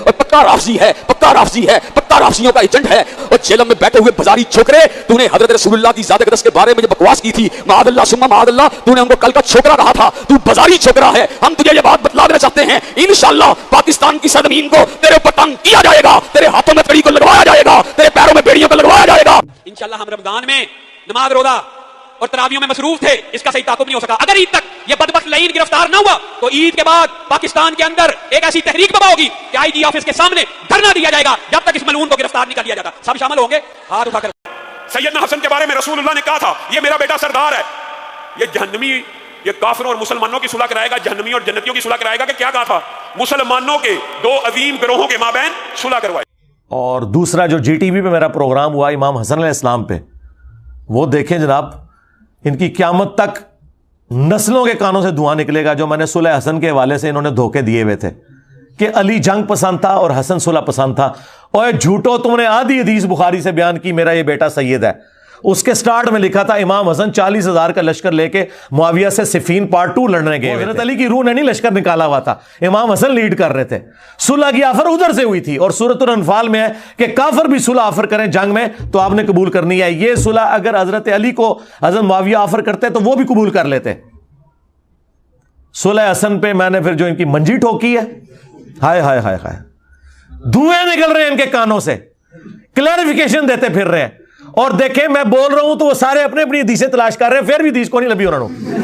اور پکا رافضی ہے، پکا رافضی ہے، پکا رافضیوں کا ایجنٹ ہے، اور جیلم میں بیٹھے ہوئے بازاری چھوکرے، تو نے حضرت رسول اللہ کی ذات اقدس کے بارے میں جو بکواس کی تھی، معاذ اللہ ثم معاذ اللہ، تو نے ان کو کل کا چھوکرا کہا تھا، تو بازاری چھوکرا ہے۔ ہم تجھے یہ بات بتلا دینا چاہتے ہیں، انشاءاللہ پاکستان کی سرزمین کو تیرے اوپر تنگ کیا جائے گا، تیرے ہاتھوں میں کڑی کو لگوایا جائے گا، تیرے پیروں میں بیڑیوں کو لگوایا جائے گا۔ انشاءاللہ ہم رمضان میں نماز روزہ اور تراویحوں میں مصروف تھے، اس کا صحیح تعاقب نہیں ہو سکا۔ اگر عید تک یہ بدبخت لعین گرفتار نہ ہوا تو عید کے بعد پاکستان کے اندر ایک ایسی تحریک برپا ہوگی کہ آئی جی آفس کے سامنے دھرنا دیا جائے گا جب تک اس ملعون کو گرفتار نہیں کر لیا جاتا۔ سب شامل ہوں گے، ہاتھ اٹھا کر۔ سیدنا حسن کے بارے میں رسول اللہ نے کہا تھا یہ میرا بیٹا سردار ہے، یہ جہنمی، یہ کافروں اور مسلمانوں کی صلح کرائے گا، جہنمی اور جنتیوں کی صلح کرائے گا۔ کہ کیا کہا تھا؟ مسلمانوں کے دو عظیم گروہوں کے مابین صلح کروائے۔ اور دوسرا جو جی ٹی وی پہ میرا پروگرام ہوا امام حسن علیہ السلام پہ، وہ دیکھیں جناب، ان کی قیامت تک نسلوں کے کانوں سے دعا نکلے گا جو میں نے صلح حسن کے حوالے سے انہوں نے دھوکے دیے ہوئے تھے کہ علی جنگ پسند تھا اور حسن صلح پسند تھا۔ اور جھوٹو، تم نے آدھی حدیث بخاری سے بیان کی میرا یہ بیٹا سید ہے، اس کے سٹارٹ میں لکھا تھا امام حسن 40,000 کا لشکر لے کے معاویہ سے صفین پارٹ 2 لڑنے گئے، حضرت علی کی روح نے نہیں لشکر نکالا ہوا تھا، امام حسن لیڈ کر رہے تھے۔ صلح کی آفر ادھر سے ہوئی تھی، اور سورۃ الانفال میں ہے کہ کافر بھی صلح آفر کریں جنگ میں تو آپ نے قبول کرنی ہے۔ یہ صلح اگر حضرت علی کو حضرت معاویہ آفر کرتے تو وہ بھی قبول کر لیتے۔ صلح حسن پہ میں نے پھر جو ان کی منجی ٹھوکی ہے، ہائے ہائے ہائے ہائے، دھوئیں نکل رہے ہیں ان کے کانوں سے، کلیریفیکیشن دیتے پھر رہے ہیں۔ اور دیکھیں میں بول رہا ہوں تو وہ سارے اپنے اپنی حدیثیں تلاش کر رہے ہیں، پھر بھی حدیث کو نہیں لبھی انہوں نے،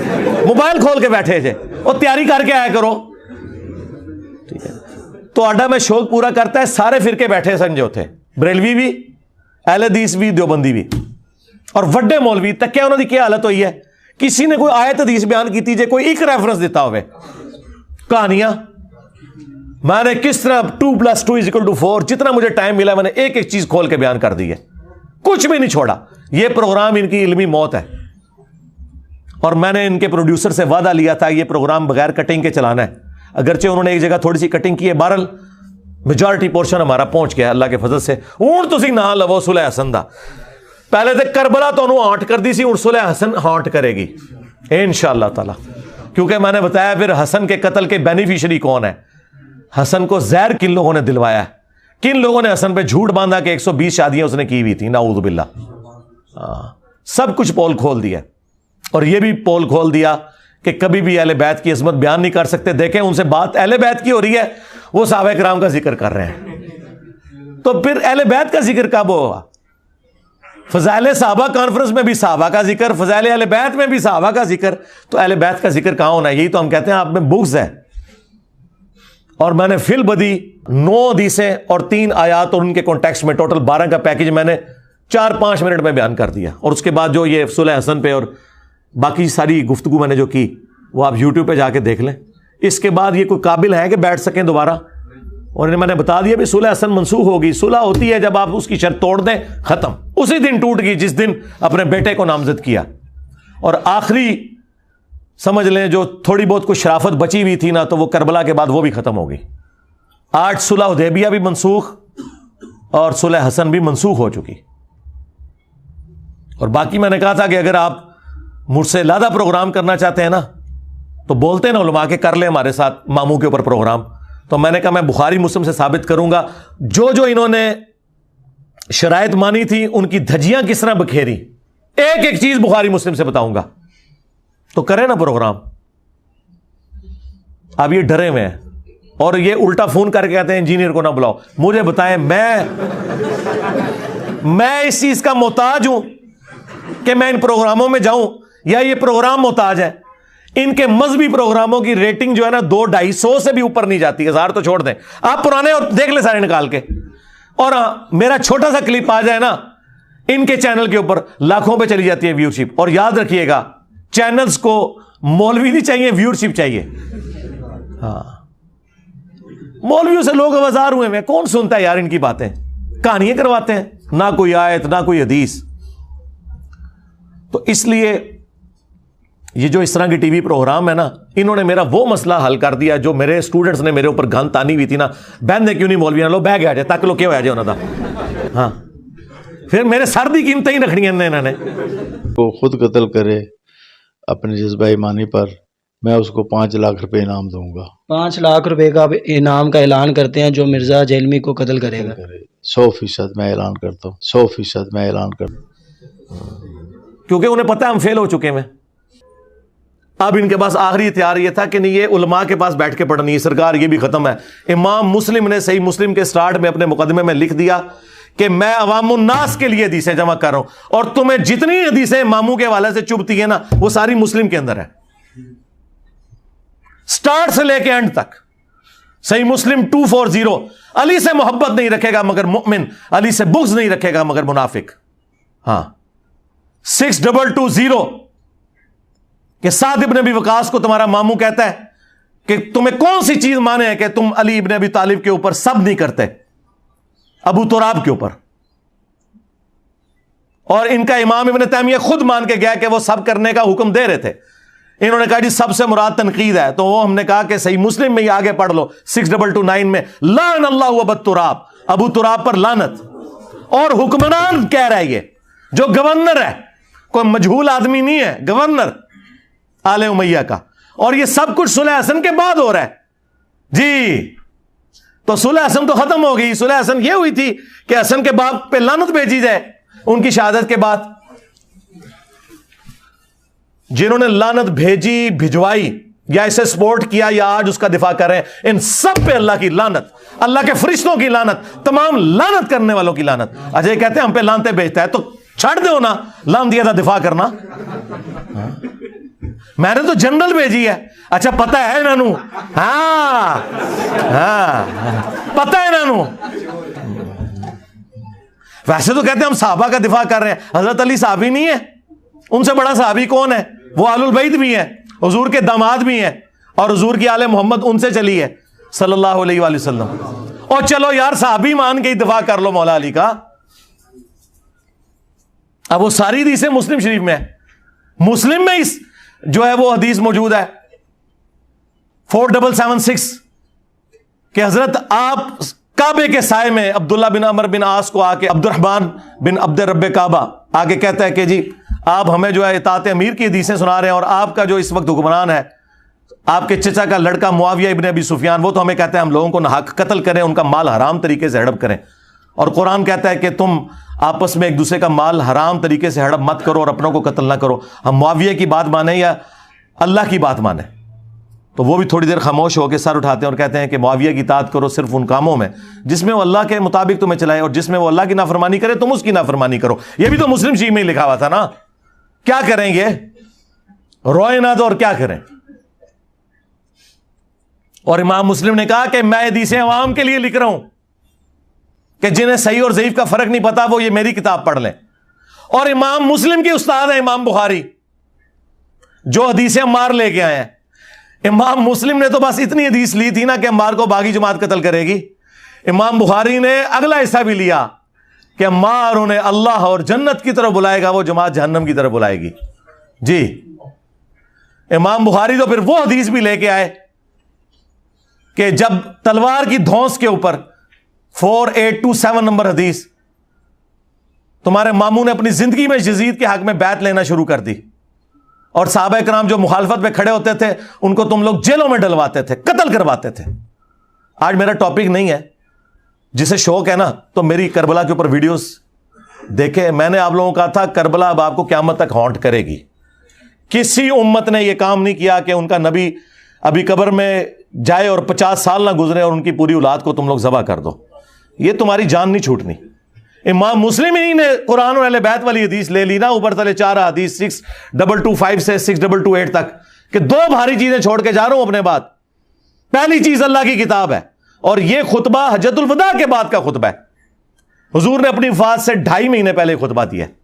موبائل کھول کے بیٹھے جے اور تیاری کر کے آیا کرو، ٹھیک ہے۔ تو آڈا میں شوق پورا کرتا ہے، سارے فرقے بیٹھے سمجھو تھے، بریلوی بھی، اہل حدیث بھی، دیوبندی بھی، اور وڈے مولوی تک۔ کیا انہوں نے کیا حالت ہوئی ہے؟ کسی نے کوئی آیت حدیث بیان کی تھی، کوئی ایک ریفرنس دیتا ہوئے، کہانیاں میں نے کس طرح 2+2=4، جتنا مجھے ٹائم ملا میں نے ایک ایک چیز کھول کے بیان کر دی ہے، کچھ بھی نہیں چھوڑا۔ یہ پروگرام ان کی علمی موت ہے، اور میں نے ان کے پروڈیوسر سے وعدہ لیا تھا یہ پروگرام بغیر کٹنگ کے چلانا ہے، اگرچہ انہوں نے ایک جگہ تھوڑی سی کٹنگ کی ہے، بہرحال میجورٹی پورشن ہمارا پہنچ گیا اللہ کے فضل سے۔ اون تسی نہ لو صلح حسن دا، پہلے تو کربلا تو انہوں ہانٹ کر دی سی، صلح حسن ہانٹ کرے گی انشاءاللہ تعالی، کیونکہ میں نے بتایا پھر حسن کے قتل کے بینیفیشری کون ہے۔ حسن کو زہر کن لوگوں نے دلوایا ہے، کن لوگوں نے حسن پہ جھوٹ باندھا کہ 120 شادیاں اس نے کی ہوئی تھی، نعوذ باللہ، سب کچھ پول کھول دیا، اور یہ بھی پول کھول دیا کہ کبھی بھی اہل بیت کی عظمت بیان نہیں کر سکتے۔ دیکھیں ان سے بات اہل بیت کی ہو رہی ہے، وہ صحابہ کرام کا ذکر کر رہے ہیں، تو پھر اہل بیت کا ذکر کب ہوا؟ فضائل صحابہ کانفرنس میں بھی صحابہ کا ذکر، فضائل اہل بیت میں بھی صحابہ کا ذکر، تو اہل بیت کا ذکر کہاں ہونا ہے؟ یہی تو ہم کہتے ہیں آپ میں بغض ہے۔ اور میں نے فی البدی 9 حدیثیں اور 3 آیات اور ان کے کانٹیکسٹ میں ٹوٹل 12 کا پیکج میں نے 4-5 منٹ میں بیان کر دیا، اور اس کے بعد جو یہ صلح حسن پہ اور باقی ساری گفتگو میں نے جو کی وہ آپ یوٹیوب پہ جا کے دیکھ لیں۔ اس کے بعد یہ کوئی قابل ہے کہ بیٹھ سکیں دوبارہ؟ اور میں نے بتا دیا بھی صلح حسن منسوخ ہوگی۔ صلح ہوتی ہے جب آپ اس کی شرط توڑ دیں، ختم، اسی دن ٹوٹ گئی جس دن اپنے بیٹے کو نامزد کیا، اور آخری سمجھ لیں جو تھوڑی بہت کوئی شرافت بچی ہوئی تھی نا، تو وہ کربلا کے بعد وہ بھی ختم ہو گئی۔ آج صلح حدیبیہ بھی منسوخ اور صلح حسن بھی منسوخ ہو چکی۔ اور باقی میں نے کہا تھا کہ اگر آپ مجھ سے زیادہ پروگرام کرنا چاہتے ہیں نا تو بولتے ہیں نا علماء کے کر لیں ہمارے ساتھ ماموں کے اوپر پروگرام، تو میں نے کہا میں بخاری مسلم سے ثابت کروں گا جو جو انہوں نے شرائط مانی تھی ان کی دھجیاں کس طرح بکھیری، ایک ایک چیز بخاری مسلم سے بتاؤں گا، تو کریں نا پروگرام۔ اب یہ ڈرے ہوئے ہیں اور یہ الٹا فون کر کے کہتے ہیں انجینئر کو نہ بلاؤ۔ مجھے بتائیں میں اس چیز کا محتاج ہوں کہ میں ان پروگراموں میں جاؤں، یا یہ پروگرام محتاج ہے؟ ان کے مذہبی پروگراموں کی ریٹنگ جو ہے نا 200-250 سے بھی اوپر نہیں جاتی، 1000 تو چھوڑ دیں، آپ پرانے اور دیکھ لیں سارے نکال کے، اور میرا چھوٹا سا کلپ آ جائے نا ان کے چینل کے اوپر لاکھوں پہ چلی جاتی ہے ویورشپ۔ اور یاد رکھیے گا چینلز کو مولوی نہیں چاہیے، ویورشپ چاہیے۔ ہاں، مولویوں سے لوگ آوازار ہوئے ہیں، کون سنتا ہے یار ان کی باتیں، کہانیاں کرواتے ہیں، نہ کوئی آیت نہ کوئی حدیث۔ تو اس لیے یہ جو اس طرح کی ٹی وی پروگرام ہے نا، انہوں نے میرا وہ مسئلہ حل کر دیا جو میرے اسٹوڈنٹس نے میرے اوپر گن تانی ہوئی تھی نا، بہن کیوں نہیں مولوی لو بہ گیا جائے تک لو کیا ہوا جائے انہوں نے، ہاں پھر میرے سر دی قیمتیں ہی رکھنی انہوں نے۔ وہ خود قتل کرے اپنے جذبہ ایمانی پر میں اس کو 5 لاکھ روپے انعام دوں گا. 5 لاکھ روپے کا انعام کا اعلان کرتے ہیں جو مرزا جیلمی کو قتل کرے گا. 100% میں اعلان کرتا ہوں, 100% میں اعلان کرتا ہوں. کیونکہ انہیں پتہ ہے ہم فیل ہو چکے ہیں. اب ان کے پاس آخری ہتھیار یہ تھا کہ نہیں, یہ علماء کے پاس بیٹھ کے پڑھنی ہے. سرکار یہ بھی ختم ہے. امام مسلم نے صحیح مسلم کے سٹارٹ میں اپنے مقدمے میں لکھ دیا کہ میں عوام الناس کے لیے حدیثیں جمع کر رہا ہوں, اور تمہیں جتنی حدیثیں اماموں کے حوالے سے چبھتی ہیں نا وہ ساری مسلم کے اندر ہے, سٹارٹ سے لے کے اینڈ تک. صحیح مسلم 240, علی سے محبت نہیں رکھے گا مگر مؤمن, علی سے بغض نہیں رکھے گا مگر منافق. ہاں 6220 کہ سعد ابن ابی وقاص کو تمہارا ماموں کہتا ہے کہ تمہیں کون سی چیز مانے ہے کہ تم علی ابن ابی طالب کے اوپر سب نہیں کرتے, ابو تراب کے اوپر. اور ان کا امام ابن تیمیہ خود مان کے گیا کہ وہ سب کرنے کا حکم دے رہے تھے. انہوں نے کہا جی سب سے مراد تنقید ہے, تو وہ ہم نے کہا کہ صحیح مسلم میں ہی آگے پڑھ لو 6229 میں, لعن اللہ ابو تراب, ابو تراب پر لعنت. اور حکمران کہہ رہا ہے یہ جو گورنر ہے, کوئی مجہول آدمی نہیں ہے, گورنر آل امیہ کا. اور یہ سب کچھ صلح حسن کے بعد ہو رہا ہے جی. تو صلح حسن تو ختم ہو گئی. صلح حسن یہ ہوئی تھی کہ حسن کے باپ پہ لعنت بھیجی جائے ان کی شہادت کے بعد. جنہوں نے لعنت بھیجی, بھجوائی, یا اسے سپورٹ کیا, یا آج اس کا دفاع کر رہے ہیں, ان سب پہ اللہ کی لعنت, اللہ کے فرشتوں کی لعنت, تمام لعنت کرنے والوں کی لعنت. اجے کہتے ہیں ہم پہ لعنتیں بھیجتا ہے, تو چھڑ دو نا لعنت دیا تھا دفاع کرنا. میں نے تو جنرل بھیجی ہے. اچھا پتہ ہے نانو, ہاں پتہ ہے نانو. ویسے تو کہتے ہیں ہم صحابہ کا دفاع کر رہے ہیں. حضرت علی صحابی نہیں ہے, ان سے بڑا صحابی کون ہے؟ وہ اہل البیت بھی ہیں, حضور کے داماد بھی ہیں, اور حضور کی آل محمد ان سے چلی ہے صلی اللہ علیہ وآلہ وسلم. اور چلو یار صحابی مان کے ہی دفاع کر لو مولا علی کا. اب وہ ساری حدیثیں مسلم شریف میں ہے. مسلم میں اس جو ہے وہ حدیث موجود ہے 4776 کہ حضرت آپ کعبے کے سائے میں عبداللہ بن عمر بن عاص کو آ کے عبد الرحمن بن عبد رب کعبہ آگے کہتا ہے کہ جی آپ ہمیں جو ہے اطاعت امیر کی حدیثیں سنا رہے ہیں, اور آپ کا جو اس وقت حکمران ہے آپ کے چچا کا لڑکا معاویہ ابن ابی سفیان, وہ تو ہمیں کہتا ہے ہم لوگوں کو ناحق قتل کریں, ان کا مال حرام طریقے سے ہڑپ کریں. اور قرآن کہتا ہے کہ تم آپس میں ایک دوسرے کا مال حرام طریقے سے ہڑپ مت کرو اور اپنوں کو قتل نہ کرو. ہم معاویہ کی بات مانیں یا اللہ کی بات مانیں؟ تو وہ بھی تھوڑی دیر خاموش ہو کے سر اٹھاتے ہیں اور کہتے ہیں کہ معاویہ کی اطاعت کرو صرف ان کاموں میں جس میں وہ اللہ کے مطابق تمہیں چلائے, اور جس میں وہ اللہ کی نافرمانی کرے تم اس کی نافرمانی کرو. یہ بھی تو مسلم شریف میں ہی لکھا ہوا تھا نا. کیا کریں گے, روئے نہ تو اور کیا کریں. اور امام مسلم نے کہا کہ میں حدیثیں عوام کے لیے لکھ رہا ہوں کہ جنہیں صحیح اور ضعیف کا فرق نہیں پتا وہ یہ میری کتاب پڑھ لیں. اور امام مسلم کے استاد ہیں امام بخاری, جو حدیثیں عمار لے کے آئے ہیں. امام مسلم نے تو بس اتنی حدیث لی تھی نا کہ عمار کو باغی جماعت قتل کرے گی. امام بخاری نے اگلا حصہ بھی لیا کہ عمار انہیں اللہ اور جنت کی طرف بلائے گا, وہ جماعت جہنم کی طرف بلائے گی. جی امام بخاری تو پھر وہ حدیث بھی لے کے آئے کہ جب تلوار کی دھونس کے اوپر 4827 نمبر حدیث, تمہارے ماموں نے اپنی زندگی میں یزید کے حق میں بیعت لینا شروع کر دی, اور صحابہ کرام جو مخالفت پہ کھڑے ہوتے تھے ان کو تم لوگ جیلوں میں ڈلواتے تھے, قتل کرواتے تھے. آج میرا ٹاپک نہیں ہے, جسے شوق ہے نا تو میری کربلا کے اوپر ویڈیوز دیکھیں. میں نے آپ لوگوں کو کہا تھا کربلا اب آپ کو قیامت تک ہانٹ کرے گی. کسی امت نے یہ کام نہیں کیا کہ ان کا نبی ابھی قبر میں جائے اور 50 سال نہ گزرے اور ان کی پوری اولاد کو تم لوگ ذبح کر دو. یہ تمہاری جان نہیں چھوٹنی. امام مسلم ہی نے قرآن اور اہل بیت والی حدیث لے لی نا, اوپر تلے 4 حدیث 6225 سے 6228 تک کہ 2 بھاری چیزیں چھوڑ کے جا رہا ہوں اپنے بعد. پہلی چیز اللہ کی کتاب ہے, اور یہ خطبہ حجۃ الوداع کے بعد کا خطبہ ہے. حضور نے اپنی وفات سے 2.5 مہینے پہلے خطبہ دیا ہے.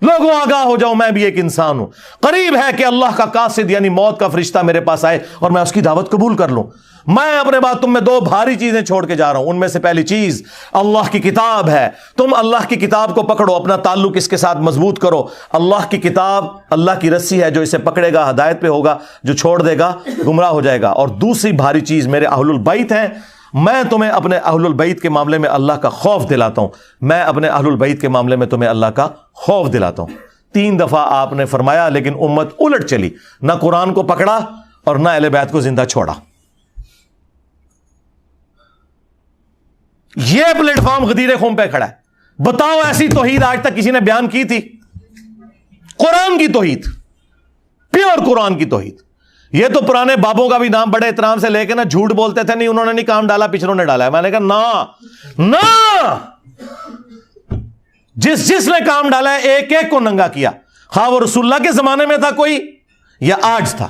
لوگوں آگاہ ہو جاؤ میں بھی ایک انسان ہوں, قریب ہے کہ اللہ کا قاصد یعنی موت کا فرشتہ میرے پاس آئے اور میں اس کی دعوت قبول کر لوں. میں اپنے بعد تم میں 2 بھاری چیزیں چھوڑ کے جا رہا ہوں. ان میں سے پہلی چیز اللہ کی کتاب ہے. تم اللہ کی کتاب کو پکڑو, اپنا تعلق اس کے ساتھ مضبوط کرو. اللہ کی کتاب اللہ کی رسی ہے, جو اسے پکڑے گا ہدایت پہ ہوگا, جو چھوڑ دے گا گمراہ ہو جائے گا. اور دوسری بھاری چیز میرے اہل البیت ہیں. میں تمہیں اپنے اہل البیت کے معاملے میں اللہ کا خوف دلاتا ہوں. میں اپنے اہل البیت کے معاملے میں تمہیں اللہ کا خوف دلاتا ہوں. 3 دفعہ آپ نے فرمایا, لیکن امت الٹ چلی, نہ قرآن کو پکڑا اور نہ اہل بیت کو زندہ چھوڑا. یہ پلیٹ فارم غدیر خون پہ کھڑا ہے. بتاؤ ایسی توحید آج تک کسی نے بیان کی تھی؟ قرآن کی توحید, پیور قرآن کی توحید. یہ تو پرانے بابوں کا بھی نام بڑے احترام سے لے کے نا جھوٹ بولتے تھے, نہیں انہوں نے نہیں کام ڈالا, پچھلوں نے ڈالا ہے. میں نے کہا نا, جس نے کام ڈالا ہے ایک ایک کو ننگا کیا, خواہ وہ رسول اللہ کے زمانے میں تھا کوئی یا آج تھا.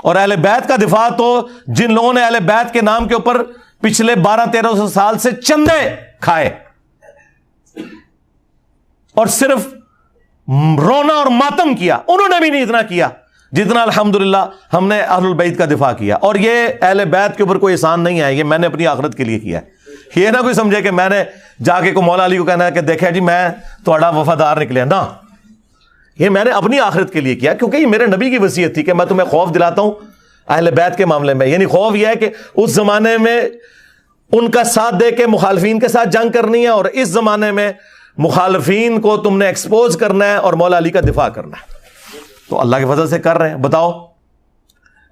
اور اہل بیت کا دفاع تو جن لوگوں نے اہل بیت کے نام کے اوپر پچھلے 1200-1300 سال سے چندے کھائے اور صرف رونا اور ماتم کیا, انہوں نے بھی نہیں اتنا کیا جتنا الحمدللہ ہم نے اہل البیت کا دفاع کیا. اور یہ اہل بیت کے اوپر کوئی احسان نہیں ہے, یہ میں نے اپنی آخرت کے لیے کیا ہے. یہ نہ کوئی سمجھے کہ میں نے جا کے کو مولا علی کو کہنا ہے کہ دیکھیں جی میں تھوڑا وفادار نکلے, نہ, یہ میں نے اپنی آخرت کے لیے کیا, کیونکہ یہ میرے نبی کی وصیت تھی کہ میں تمہیں خوف دلاتا ہوں اہل بیت کے معاملے میں. یعنی خوف یہ ہے کہ اس زمانے میں ان کا ساتھ دے کے مخالفین کے ساتھ جنگ کرنی ہے, اور اس زمانے میں مخالفین کو تم نے ایکسپوز کرنا ہے اور مولا علی کا دفاع کرنا ہے. تو اللہ کے فضل سے کر رہے ہیں. بتاؤ,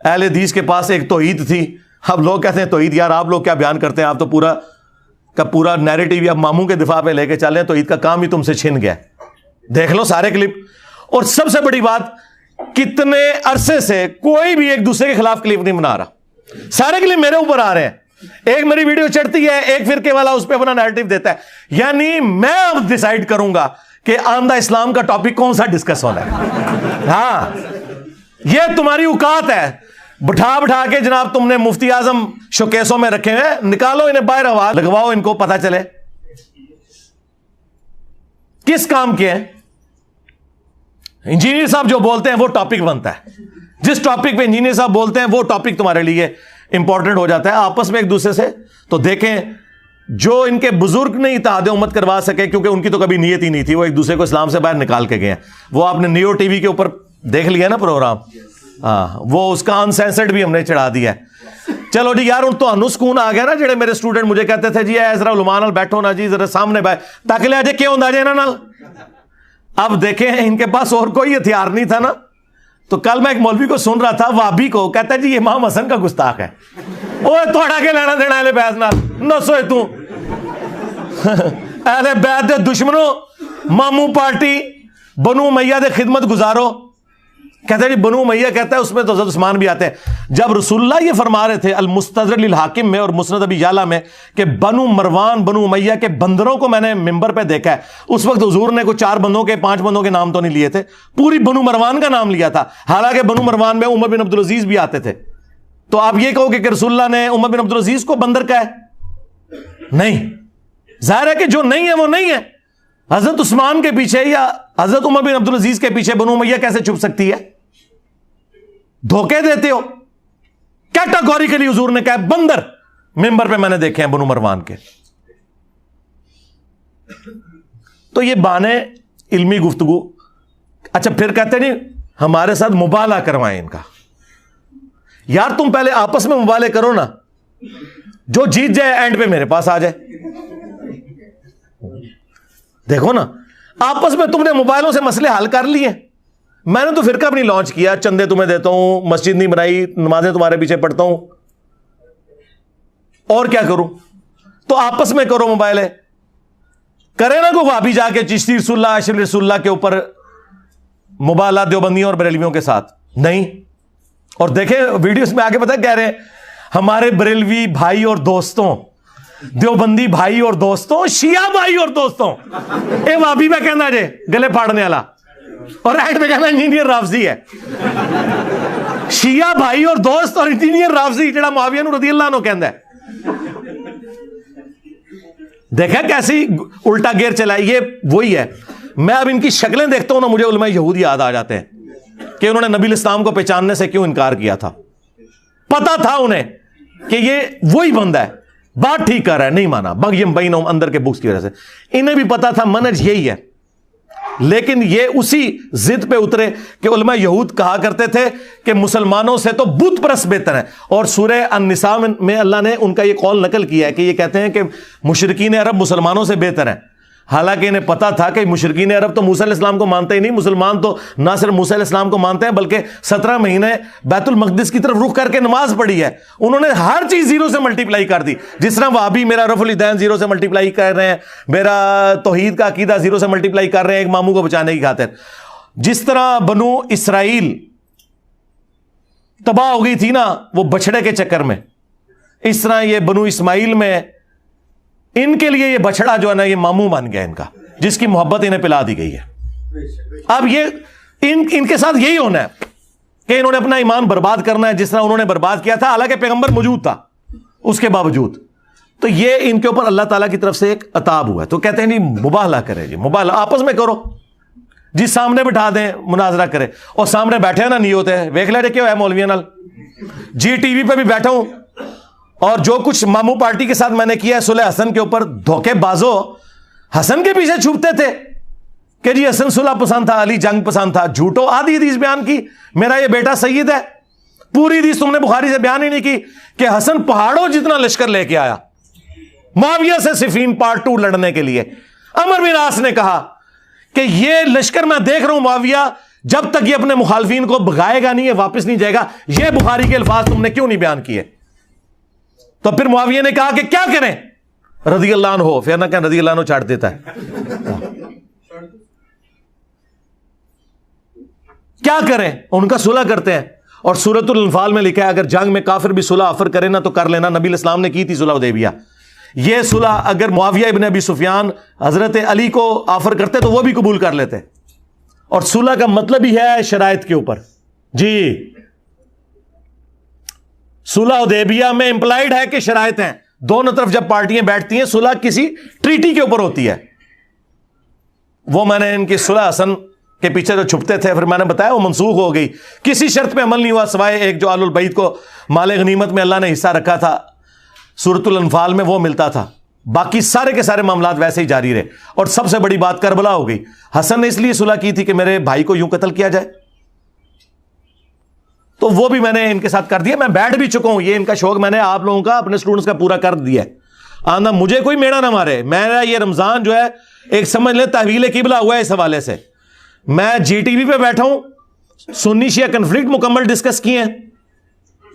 اہل حدیث کے پاس ایک توحید تھی. اب لوگ کہتے ہیں توحید, یار آپ لوگ کیا بیان کرتے ہیں, آپ تو پورا کا پورا نیریٹو یا ماموں کے دفاع پہ لے کے چلے ہیں, توحید کا کام ہی تم سے چھن گیا. دیکھ لو سارے کلپ. اور سب سے بڑی بات, کتنے عرصے سے کوئی بھی ایک دوسرے کے خلاف کلپ نہیں بنا رہا, سارے کلپ میرے اوپر آ رہے ہیں. ایک میری ویڈیو چڑھتی ہے, ایک فرقے والا اس پہ اپنا نیریٹو دیتا ہے. یعنی میں اب ڈیسائیڈ کروں گا کہ آمدہ اسلام کا ٹاپک کون سا ڈسکس ہونا ہے. ہاں, یہ تمہاری اوقات ہے. بٹھا بٹھا کے جناب تم نے مفتی اعظم شوکیسوں میں رکھے ہیں, نکالو انہیں باہر, ہوا لگواؤ, ان کو پتا چلے کس کام کے ہیں. انجینئر صاحب جو بولتے ہیں وہ ٹاپک بنتا ہے. جس ٹاپک پہ انجینئر صاحب بولتے ہیں وہ ٹاپک تمہارے لیے امپورٹنٹ ہو جاتا ہے. آپس میں ایک دوسرے سے تو دیکھیں, جو ان کے بزرگ نہیں اتحاد امت کروا سکے کیونکہ ان کی تو کبھی نیت ہی نہیں تھی, وہ ایک دوسرے کو اسلام سے باہر نکال کے گئے ہیں. وہ آپ نے نیو ٹی وی کے اوپر دیکھ لیا نا پروگرام, ہاں, وہ اس کا انسینسرڈ بھی ہم نے چڑھا دیا ہے. چلو جی یار, تو انو سکون آ گیا نا. جڑے میرے اسٹوڈنٹ مجھے کہتے تھے جی ذرا علماء نال بیٹھو نا جی, ذرا سامنے تک لے جے کیوں ہوندا جے انہاں نال. اب دیکھیں ان کے پاس اور کوئی ہتھیار نہیں تھا نا. تو کل میں ایک مولوی کو سن رہا تھا, وہابی کو, کہتا ہے جی یہ امام حسن کا گستاخ ہے. اوے تھوڑا کے لینا دینا اہل بیت نال, نسوئے تو اہل بیت دے دشمنوں, ماموں پارٹی بنو امیہ دے خدمت گزارو. کہتا ہے جی بنو امیہ, کہتا ہے اس میں تو حضرت عثمان بھی آتے ہیں. جب رسول اللہ یہ فرما رہے تھے المستدرک للحاکم میں اور مسند ابی یعلا میں کہ بنو مروان بنو امیہ کے بندروں کو میں نے ممبر پہ دیکھا ہے, اس وقت حضور نے کوئی 4 بندوں کے 5 بندوں کے نام تو نہیں لیے تھے, پوری بنو مروان کا نام لیا تھا. حالانکہ بنو مروان میں عمر بن عبدالعزیز بھی آتے تھے. تو آپ یہ کہو کہ رسول اللہ نے عمر بن عبدالعزیز کو بندر کہا ہے؟ نہیں. ظاہر ہے کہ جو نہیں ہے وہ نہیں ہے. حضرت عثمان کے پیچھے یا حضرت عمر بن عبدالعزیز کے پیچھے بنو امیہ کیسے چھپ سکتی ہے؟ دھوکے دیتے ہو. کیٹاگوریکلی حضور نے کہا بندر, ممبر پہ میں نے دیکھے ہیں بنو مروان کے. تو یہ بانے علمی گفتگو. اچھا پھر کہتے نہیں ہمارے ساتھ مبالغہ کروائیں ان کا. یار تم پہلے آپس میں مبالغے کرو نا, جو جیت جائے اینڈ پہ میرے پاس آ جائے. دیکھو نا, آپس میں تم نے موبائلوں سے مسئلے حل کر لیے. میں نے تو فرقہ بھی نہیں لانچ کیا, چندے تمہیں دیتا ہوں, مسجد نہیں بنائی, نمازیں تمہارے پیچھے پڑھتا ہوں, اور کیا کروں. تو آپس میں کرو موبائل ہے. کرے نا کو وہابی جا کے چشتی رسول اللہ اشرف رسول اللہ کے اوپر مبالغہ دیوبندیوں اور بریلویوں کے ساتھ نہیں. اور دیکھیں ویڈیوز میں آگے پتہ کہہ رہے ہیں ہمارے بریلوی بھائی اور دوستوں, دیوبندی بھائی اور دوستوں, شیعہ بھائی اور دوستوں. اے وہابی میں کہنا جے گلے پھاڑنے والا, اور ایڈ میں کہنا انجینئر رافضی ہے. شیعہ بھائی اور دوست اور انجینئر رافضی جڑا معاویہ رضی اللہ عنہ کہندا ہے. دیکھا کیسی الٹا گیئر چلا ہے. یہ وہی ہے. میں اب ان کی شکلیں دیکھتا ہوں نا, مجھے علماء یہود یاد آ جاتے ہیں کہ انہوں نے نبی الاسلام کو پہچاننے سے کیوں انکار کیا تھا. پتا تھا انہیں کہ یہ وہی بندہ ہے, بات ٹھیک کر رہا ہے, نہیں مانا. بغیم بینہم, اندر کے بکس کی وجہ سے انہیں بھی پتا تھا منہج یہی ہے, لیکن یہ اسی ضد پہ اترے کہ علماء یہود کہا کرتے تھے کہ مسلمانوں سے تو بت پرست بہتر ہے. اور سورہ النساء میں اللہ نے ان کا یہ قول نقل کیا ہے کہ یہ کہتے ہیں کہ مشرکین عرب مسلمانوں سے بہتر ہیں. حالانکہ انہیں پتا تھا کہ مشرکین عرب تو موسیٰ علیہ السلام کو مانتے ہی نہیں, مسلمان تو نہ صرف موسیٰ علیہ السلام کو مانتے ہیں بلکہ 17 مہینے بیت المقدس کی طرف رخ کر کے نماز پڑھی ہے. انہوں نے ہر چیز زیرو سے ملٹیپلائی کر دی. جس طرح وہابی میرا رفع الیدین زیرو سے ملٹیپلائی کر رہے ہیں, میرا توحید کا عقیدہ زیرو سے ملٹیپلائی کر رہے ہیں ایک ماموں کو بچانے کی خاطر. جس طرح بنو اسرائیل تباہ ہو گئی تھی نا وہ بچڑے کے چکر میں, اس طرح یہ بنو اسماعیل میں ان کے لیے یہ بچڑا جو ہے نا یہ ماموں بن گیا ان کا, جس کی محبت انہیں پلا دی گئی ہے. اب یہ ان کے ساتھ یہی ہونا ہے کہ انہوں نے اپنا ایمان برباد کرنا ہے جس طرح انہوں نے برباد کیا تھا, حالانکہ پیغمبر موجود تھا اس کے باوجود. تو یہ ان کے اوپر اللہ تعالیٰ کی طرف سے ایک عتاب ہوا ہے. تو کہتے ہیں جی مباہلہ کرے, جی مباہلہ آپس میں کرو جی, سامنے بٹھا دیں مناظرہ کرے. اور سامنے بیٹھے نا نہیں ہوتے, ویکھ لے کیا ہے مولویوں نال, جی ٹی وی پہ بھی بیٹھا ہوں اور جو کچھ ماموں پارٹی کے ساتھ میں نے کیا ہے صلح حسن کے اوپر, دھوکے بازو حسن کے پیچھے چھپتے تھے کہ جی حسن صلح پسند تھا, علی جنگ پسند تھا. جھوٹو آدھی حدیث بیان کی میرا یہ بیٹا سید ہے, پوری حدیث تم نے بخاری سے بیان ہی نہیں کی کہ حسن پہاڑوں جتنا لشکر لے کے آیا معاویہ سے صفین پارٹ 2 لڑنے کے لیے. عمر بن عاص نے کہا کہ یہ لشکر میں دیکھ رہا ہوں معاویہ جب تک یہ اپنے مخالفین کو بھگائے گا نہیں, یہ واپس نہیں جائے گا. یہ بخاری کے الفاظ تم نے کیوں نہیں بیان کیے؟ تو پھر معاویہ نے کہا کہ کیا کریں, رضی اللہ عنہ ہو, پھر نہ کہ رضی اللہ عنہ چاٹ دیتا ہے. کیا کریں, ان کا صلح کرتے ہیں. اور سورۃ الانفال میں لکھا ہے اگر جنگ میں کافر بھی صلح آفر کرے نا تو کر لینا. نبی علیہ السلام نے کی تھی صلح حدیبیہ. یہ صلح اگر معاویہ ابن ابی سفیان حضرت علی کو آفر کرتے تو وہ بھی قبول کر لیتے. اور صلح کا مطلب ہی ہے شرائط کے اوپر. جی صلح حدیبیہ میں امپلائڈ ہے کہ شرائط ہیں. دونوں طرف جب پارٹیاں بیٹھتی ہیں صلح کسی ٹریٹی کے اوپر ہوتی ہے. وہ میں نے ان کی صلح حسن کے پیچھے جو چھپتے تھے پھر میں نے بتایا وہ منسوخ ہو گئی. کسی شرط پہ عمل نہیں ہوا سوائے ایک جو آل البیت کو مال غنیمت میں اللہ نے حصہ رکھا تھا سورۃ الانفال میں, وہ ملتا تھا. باقی سارے کے سارے معاملات ویسے ہی جاری رہے. اور سب سے بڑی بات کربلا ہو گئی. حسن نے اس لیے صلح کی تھی کہ میرے بھائی کو یوں قتل کیا جائے, تو وہ بھی میں نے ان کے ساتھ کر دیا. میں بیٹھ بھی چکا ہوں, یہ ان کا شوق میں نے آپ لوگوں کا اپنے اسٹوڈنٹس کا پورا کر دیا ہے. آنا مجھے کوئی میڑا نہ مارے. میرا یہ رمضان جو ہے ایک سمجھ لیں تحویل قبلہ ہوا ہے اس حوالے سے. میں جی ٹی وی پہ بیٹھا ہوں, سنی شیعہ کنفلکٹ مکمل ڈسکس کیے ہیں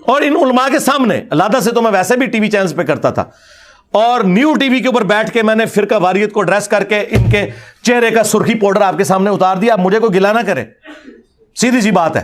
اور ان علماء کے سامنے. علیحدہ سے تو میں ویسے بھی ٹی وی چینلز پہ کرتا تھا, اور نیو ٹی وی کے اوپر بیٹھ کے میں نے فرقہ واریت کو ڈریس کر کے ان کے چہرے کا سرخی پاؤڈر آپ کے سامنے اتار دیا. آپ مجھے کوئی گلا نہ کرے, سیدھی سی بات ہے.